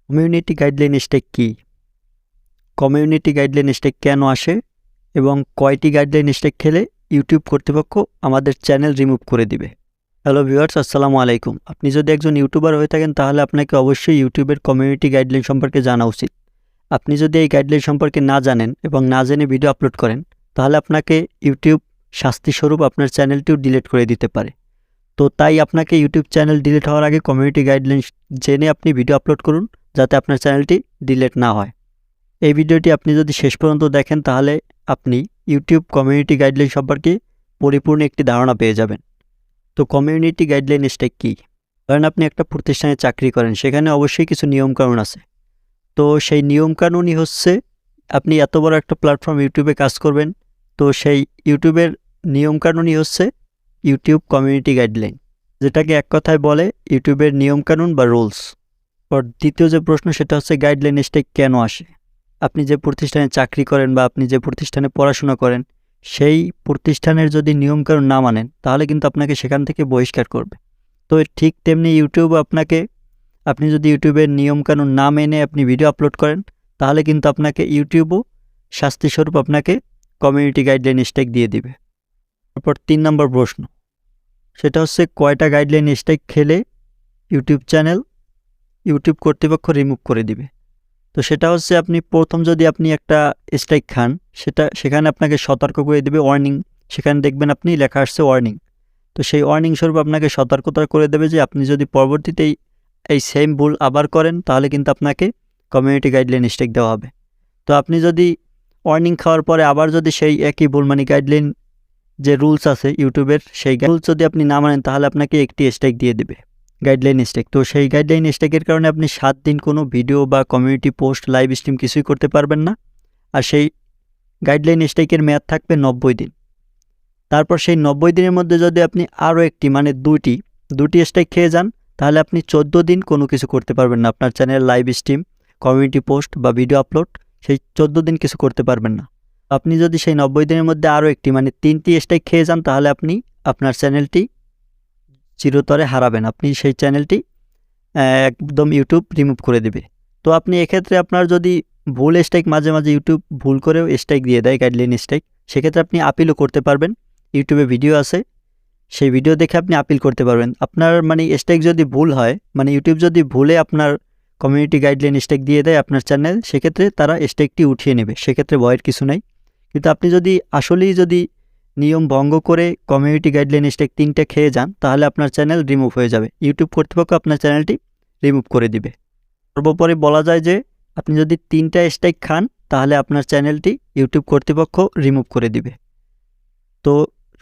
Community guideline strike কী? Community guideline strike কেন আসে এবং কয়টি গাইডলাইন স্ট্রাইক খেলে ইউটিউব কর্তৃপক্ষ আমাদের চ্যানেল রিমুভ করে দিবে। হ্যালো ভিউয়ার্স, আসসালামু আলাইকুম। আপনি যদি একজন ইউটিউবার হয়ে থাকেন তাহলে আপনাকে অবশ্যই ইউটিউবের কমিউনিটি গাইডলাইন সম্পর্কে জানা উচিত। আপনি যদি এই গাইডলাইন সম্পর্কে না জানেন এবং না জেনে ভিডিও আপলোড করেন তাহলে আপনাকে ইউটিউব শাস্তিস্বরূপ আপনার চ্যানেলটিও ডিলিট করে দিতে পারে। তো তাই আপনাকে ইউটিউব চ্যানেল ডিলিট হওয়ার আগে কমিউনিটি গাইডলাইন জেনে আপনি ভিডিও আপলোড করুন, যাতে আপনার চ্যানেলটি ডিলিট না হয়। এই ভিডিওটি আপনি যদি শেষ পর্যন্ত দেখেন তাহলে আপনি ইউটিউব কমিউনিটি গাইডলাইন সম্পর্কে পরিপূর্ণ একটি ধারণা পেয়ে যাবেন। তো কমিউনিটি গাইডলাইন স্ট্রাইক কী? ধরেন আপনি একটা প্রতিষ্ঠানে চাকরি করেন, সেখানে অবশ্যই কিছু নিয়মকানুন আছে। তো সেই নিয়মকানুনই হচ্ছে আপনি এত বড় একটা প্ল্যাটফর্ম ইউটিউবে কাজ করবেন, তো সেই ইউটিউবের নিয়মকানুনই হচ্ছে ইউটিউব কমিউনিটি গাইডলাইন, যেটাকে এক কথায় বলে ইউটিউবের নিয়মকানুন বা রুলস। আর দ্বিতীয় যে প্রশ্ন সেটা হচ্ছে গাইডলাইন স্ট্রাইক কেন আসে? আপনি যে প্রতিষ্ঠানে চাকরি করেন বা আপনি যে প্রতিষ্ঠানে পড়াশোনা করেন, সেই প্রতিষ্ঠানের যদি নিয়মকানুন না মানেন তাহলে কিন্তু আপনাকে সেখান থেকে বহিষ্কার করবে। তো ঠিক তেমনি ইউটিউবও আপনি যদি ইউটিউবের নিয়মকানুন না মেনে আপনি ভিডিও আপলোড করেন তাহলে কিন্তু আপনাকে ইউটিউবও শাস্তিস্বরূপ আপনাকে কমিউনিটি গাইডলাইন স্ট্রাইক দিয়ে দিবে। তারপর 3 নম্বর প্রশ্ন, সেটা হচ্ছে কয়টা গাইডলাইন স্ট্রাইক খেলে ইউটিউব কর্তৃপক্ষ রিমুভ করে দিবে। তো সেটা হচ্ছে প্রথম যদি আপনি একটা স্ট্রাইক খান, সেখানে আপনাকে সতর্ক করে দেবে, ওয়ার্নিং। সেখানে দেখবেন আপনি লেখা আসছে ওয়ার্নিং। তো সেই ওয়ার্নিং স্বরূপ আপনাকে সতর্কতা করে দেবে যে আপনি যদি পরবর্তীতে এই সেম ভুল আবার করেন তাহলে কিন্তু আপনাকে কমিউনিটি গাইডলাইন স্ট্রাইক দেওয়া হবে। তো আপনি যদি ওয়ার্নিং খাওয়ার পরে আবার যদি সেই একই ভুল গাইডলাইন যে রুলস আছে ইউটিউবের, সেই রুলস যদি আপনি না মানেন তাহলে আপনাকে একটি স্ট্রাইক দিয়ে দেবে, গাইডলাইন স্ট্রাইক। তো সেই গাইডলাইন স্ট্রাইকের কারণে আপনি 7 দিন কোনো ভিডিও বা কমিউনিটি পোস্ট, লাইভ স্ট্রিম কিছুই করতে পারবেন না। আর সেই গাইডলাইন স্ট্রাইকের মেয়াদ থাকবে 90 দিন। তারপর সেই 90 দিনের মধ্যে যদি আপনি আরও একটি দুটি স্ট্রাইক খেয়ে যান তাহলে আপনি 14 দিন কোনো কিছু করতে পারবেন না। আপনার চ্যানেলের লাইভ স্ট্রিম, কমিউনিটি পোস্ট বা ভিডিও আপলোড সেই 14 দিন কিছু করতে পারবেন না। আপনি যদি সেই 90 দিনের মধ্যে আরও একটি 3টি স্ট্রাইক খেয়ে যান তাহলে আপনি আপনার চ্যানেলটি চিরতরে হারাবেন। আপনি সেই চ্যানেলটি একদম ইউটিউব রিমুভ করে দেবে। তো আপনি এক্ষেত্রে আপনার যদি ভুল স্ট্রাইক, মাঝে মাঝে ইউটিউব ভুল করেও স্ট্রাইক দিয়ে দেয়, গাইডলাইন স্ট্রাইক, সেক্ষেত্রে আপনি আপিলও করতে পারবেন। ইউটিউবে ভিডিও আছে, সেই ভিডিও দেখে আপনি আপিল করতে পারবেন। আপনার স্ট্রাইক যদি ভুল হয়, ইউটিউব যদি ভুলে আপনার কমিউনিটি গাইডলাইন স্ট্রাইক দিয়ে দেয় আপনার চ্যানেল, সেক্ষেত্রে তারা স্ট্রাইকটি উঠিয়ে নেবে, সেক্ষেত্রে ভয়ের কিছু নাই। কিন্তু আপনি যদি আসলেই নিয়ম ভঙ্গ করে কমিউনিটি গাইডলাইন স্ট্রাইক 3টে খেয়ে যান তাহলে আপনার চ্যানেল রিমুভ হয়ে যাবে, ইউটিউব কর্তৃপক্ষ আপনার চ্যানেলটি রিমুভ করে দিবে। সর্বোপরি বলা যায় যে আপনি যদি 3টা স্ট্রাইক খান তাহলে আপনার চ্যানেলটি ইউটিউব কর্তৃপক্ষ রিমুভ করে দিবে। তো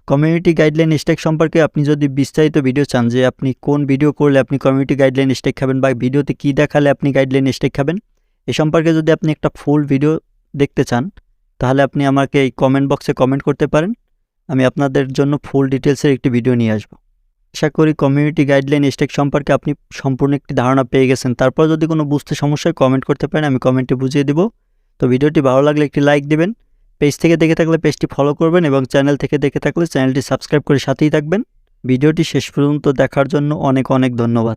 কমিউনিটি গাইডলাইন স্ট্রাইক সম্পর্কে আপনি যদি বিস্তারিত ভিডিও চান, যে আপনি কোন ভিডিও করলে আপনি কমিউনিটি গাইডলাইন স্ট্রাইক খাবেন বা ভিডিওতে কী দেখালে আপনি গাইডলাইন স্ট্রাইক খাবেন, এ সম্পর্কে যদি আপনি একটা ফুল ভিডিও দেখতে চান তাহলে আপনি আমাকে এই কমেন্ট বক্সে কমেন্ট করতে পারেন। আমি আপনাদের জন্য ফুল ডিটেলসের একটি ভিডিও নিয়ে আসব। আশা করি কমিউনিটি গাইডলাইন স্ট্রাইক সম্পর্কে আপনি সম্পূর্ণ একটি ধারণা পেয়ে গেছেন। তারপর যদি কোনো বুঝতে সমস্যা হয় কমেন্ট করতে পারেন, আমি কমেন্টে বুঝিয়ে দেব। তো ভিডিওটি ভালো লাগলে একটি লাইক দেবেন, পেজ থেকে দেখে থাকলে পেজটি ফলো করবেন এবং চ্যানেল থেকে দেখে থাকলে চ্যানেলটি সাবস্ক্রাইব করে সাথেই থাকবেন। ভিডিওটি শেষ পর্যন্ত দেখার জন্য অনেক অনেক ধন্যবাদ।